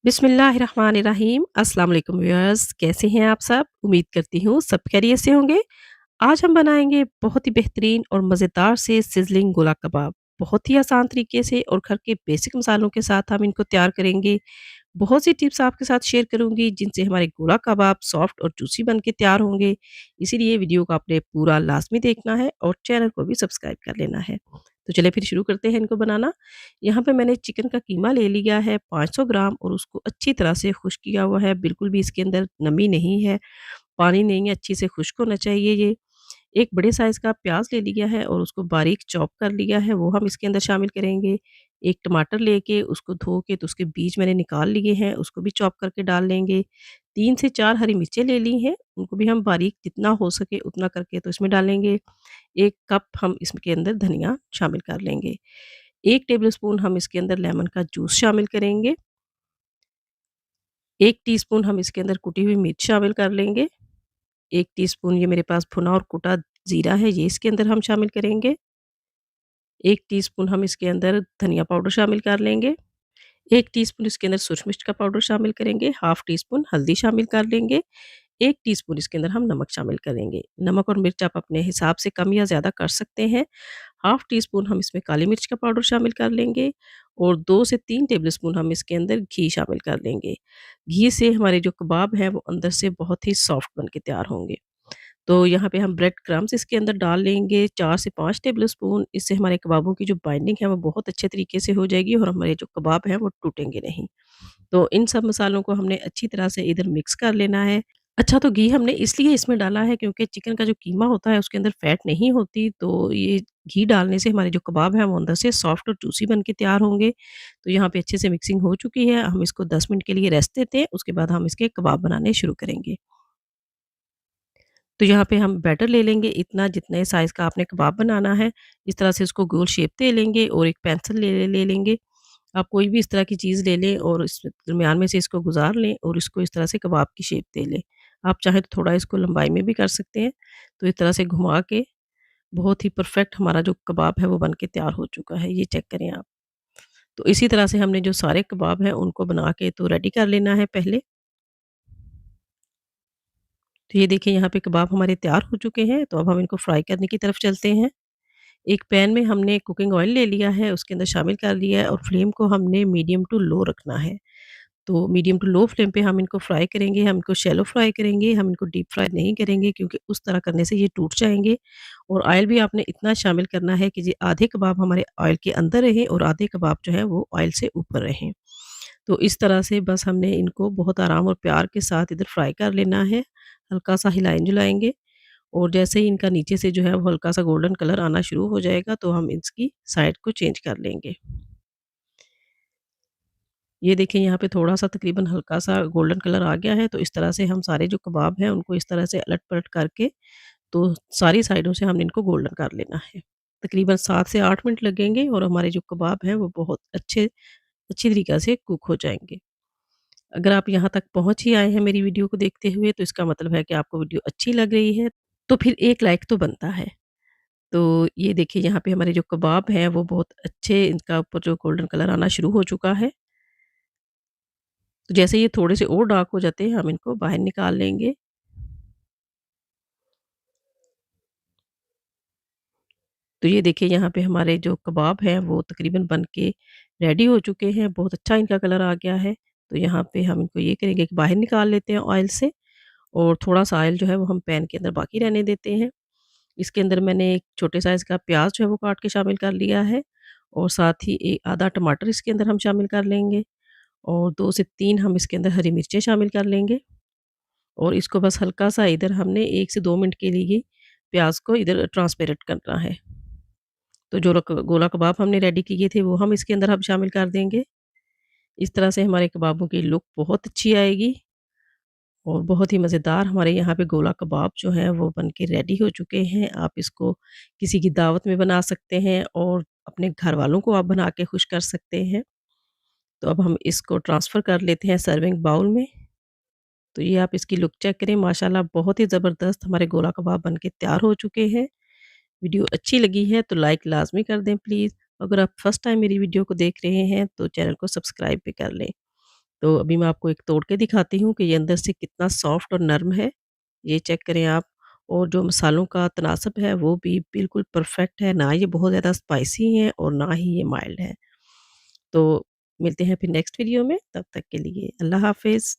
बिस्मिल्लाहिर्रहमानिर्रहीम। अस्सलाम वालेकुम व्यूअर्स, कैसे हैं आप सब? उम्मीद करती हूँ सब खैरियत से होंगे। आज हम बनाएँगे बहुत ही बेहतरीन और मज़ेदार से सिज़लिंग गोला कबाब। बहुत ही आसान तरीके से और घर के बेसिक मसालों के साथ हम इनको तैयार करेंगे। बहुत सी टिप्स आपके साथ शेयर करूँगी जिनसे हमारे गोला कबाब सॉफ्ट और जूसी बन के तैयार होंगे। इसीलिए वीडियो को आपने पूरा लाज़मी देखना है और चैनल को भी सब्सक्राइब कर लेना है। तो चलिए फिर शुरू करते हैं इनको बनाना। यहाँ पे मैंने चिकन का कीमा ले लिया है 500 ग्राम और उसको अच्छी तरह से खुश्क किया हुआ है। बिल्कुल भी इसके अंदर नमी नहीं है, पानी नहीं है, अच्छी से खुश्क होना चाहिए ये। एक बड़े साइज़ का प्याज ले लिया है और उसको बारीक चॉप कर लिया है, वो हम इसके अंदर शामिल करेंगे। एक टमाटर लेके उसको धो के तो उसके बीज मैंने निकाल लिए हैं, उसको भी चॉप करके डाल लेंगे। 3 से 4 हरी मिर्चें ले ली हैं, उनको भी हम बारीक जितना हो सके उतना करके तो इसमें डालेंगे। 1 कप हम इसके अंदर धनिया शामिल कर लेंगे। 1 टेबलस्पून हम इसके अंदर लेमन का जूस शामिल करेंगे। 1 टीस्पून हम इसके अंदर कुटी हुई मिर्च शामिल कर लेंगे। 1 टीस्पून ये मेरे पास भुना और कुटा जीरा है, ये इसके अंदर हम शामिल करेंगे। 1 टीस्पून हम इसके अंदर धनिया पाउडर शामिल कर लेंगे। 1 टीस्पून इसके अंदर सूरज मिर्च का पाउडर शामिल करेंगे। हाफ टीस्पून हल्दी शामिल कर लेंगे। 1 टीस्पून इसके अंदर हम नमक शामिल करेंगे। नमक और मिर्च आप अपने हिसाब से कम या ज़्यादा कर सकते हैं। हाफ टीस्पून हम इसमें काली मिर्च का पाउडर शामिल कर लेंगे और 2 से 3 टेबलस्पून हम इसके अंदर घी शामिल कर लेंगे। घी से हमारे जो कबाब हैं वो अंदर से बहुत ही सॉफ्ट बन के तैयार होंगे। तो यहाँ पे हम ब्रेड क्रम्स इसके अंदर डाल लेंगे 4 से 5 टेबलस्पून। इससे हमारे कबाबों की जो बाइंडिंग है वो बहुत अच्छे तरीके से हो जाएगी और हमारे जो कबाब हैं वो टूटेंगे नहीं। तो इन सब मसालों को हमने अच्छी तरह से इधर मिक्स कर लेना है। अच्छा, तो घी हमने इसलिए इसमें डाला है क्योंकि चिकन का जो कीमा होता है उसके अंदर फैट नहीं होती, तो ये घी डालने से हमारे जो कबाब हैं वो अंदर से सॉफ्ट और जूसी बन के तैयार होंगे। तो यहाँ पे अच्छे से मिक्सिंग हो चुकी है, हम इसको 10 मिनट के लिए रेस्ट देते हैं, उसके बाद हम इसके कबाब बनाने शुरू करेंगे। तो यहाँ पे हम बैटर ले लेंगे इतना जितने साइज़ का आपने कबाब बनाना है, इस तरह से उसको गोल शेप दे लेंगे और एक पेंसिल ले लेंगे। आप कोई भी इस तरह की चीज़ ले लें और इस दरमियान में से इसको गुज़ार लें और इसको इस तरह से कबाब की शेप दे लें। आप चाहें तो थोड़ा इसको लंबाई में भी कर सकते हैं। तो इस तरह से घुमा के बहुत ही परफ़ेक्ट हमारा जो कबाब है वो बन के तैयार हो चुका है, ये चेक करें आप। तो इसी तरह से हमने जो सारे कबाब हैं उनको बना के तो रेडी कर लेना है पहले। तो ये देखिए यहाँ पे कबाब हमारे तैयार हो चुके हैं, तो अब हम इनको फ्राई करने की तरफ चलते हैं। एक पैन में हमने कुकिंग ऑयल ले लिया है, उसके अंदर शामिल कर लिया है और फ्लेम को हमने मीडियम टू लो रखना है। तो मीडियम टू लो फ्लेम पे हम इनको फ्राई करेंगे, हम इनको शैलो फ्राई करेंगे, हम इनको डीप फ्राई नहीं करेंगे क्योंकि उस तरह करने से ये टूट जाएँगे। और ऑयल भी आपने इतना शामिल करना है कि जी आधे कबाब हमारे ऑयल के अंदर रहें और आधे कबाब जो है वो ऑयल से ऊपर रहें। तो इस तरह से बस हमने इनको बहुत आराम और प्यार के साथ इधर फ्राई कर लेना है, हल्का-सा हिलाएँ-जुलाएँगे और जैसे ही इनका नीचे से जो है वो हल्का-सा गोल्डन कलर आना शुरू हो जाएगा तो हम इसकी साइड को चेंज कर लेंगे। ये देखिए यहाँ पे थोड़ा-सा तकरीबन हल्का-सा गोल्डन कलर आ गया है, तो इस तरह से हम सारे जो कबाब हैं उनको इस तरह से अलट-पलट करके तो सारी साइडों से हमने इनको गोल्डन कर लेना है। तकरीबन 7 से 8 मिनट लगेंगे और हमारे जो कबाब हैं वो बहुत अच्छी तरीक़ा से कुक हो जाएँगे। अगर आप यहाँ तक पहुँच ही आए हैं मेरी वीडियो को देखते हुए तो इसका मतलब है कि आपको वीडियो अच्छी लग रही है, तो फिर 1 लाइक तो बनता है। तो ये देखिए यहाँ पे हमारे जो कबाब हैं वो बहुत अच्छे इनका ऊपर जो गोल्डन कलर आना शुरू हो चुका है। तो जैसे ये थोड़े से और डार्क हो जाते हैं हम इनको बाहर निकाल लेंगे। तो ये देखिए यहाँ पे हमारे जो कबाब हैं वो तकरीबन बन के रेडी हो चुके हैं, बहुत अच्छा इनका कलर आ गया है। तो यहाँ पे हम इनको ये करेंगे कि बाहर निकाल लेते हैं ऑयल से और थोड़ा-सा ऑयल जो है वो हम पैन के अंदर बाकी रहने देते हैं। इसके अंदर मैंने एक छोटे साइज़ का प्याज जो है वो काट के शामिल कर लिया है और साथ ही आधा टमाटर इसके अंदर हम शामिल कर लेंगे और 2 से 3 हम इसके अंदर हरी मिर्चें शामिल कर लेंगे और इसको बस हल्का-सा इधर हमने 1 से 2 मिनट के लिए प्याज को इधर ट्रांसपेरेंट करना है। तो जो गोला कबाब हमने रेडी किए थे वो हम इसके अंदर अब शामिल कर देंगे। इस तरह से हमारे कबाबों की लुक बहुत अच्छी आएगी और बहुत ही मज़ेदार हमारे यहाँ पे गोला कबाब जो हैं वो बन के रेडी हो चुके हैं। आप इसको किसी की दावत में बना सकते हैं और अपने घरवालों को आप बना के खुश कर सकते हैं। तो अब हम इसको ट्रांसफ़र कर लेते हैं सर्विंग बाउल में। तो ये आप इसकी लुक चेक करें, माशाल्लाह बहुत ही ज़बरदस्त हमारे गोला कबाब बन के तैयार हो चुके हैं। वीडियो अच्छी लगी है तो लाइक लाज़मी कर दें प्लीज़। अगर आप फर्स्ट टाइम मेरी वीडियो को देख रहे हैं तो चैनल को सब्सक्राइब भी कर लें। तो अभी मैं आपको एक तोड़ के दिखाती हूँ कि ये अंदर से कितना सॉफ्ट और नर्म है, ये चेक करें आप। और जो मसालों का तनासब है वो भी बिल्कुल परफेक्ट है, ना ये बहुत ज़्यादा स्पाइसी है और ना ही ये माइल्ड है। तो मिलते हैं फिर नेक्स्ट वीडियो में, तब तक के लिए अल्लाह हाफ़िज़।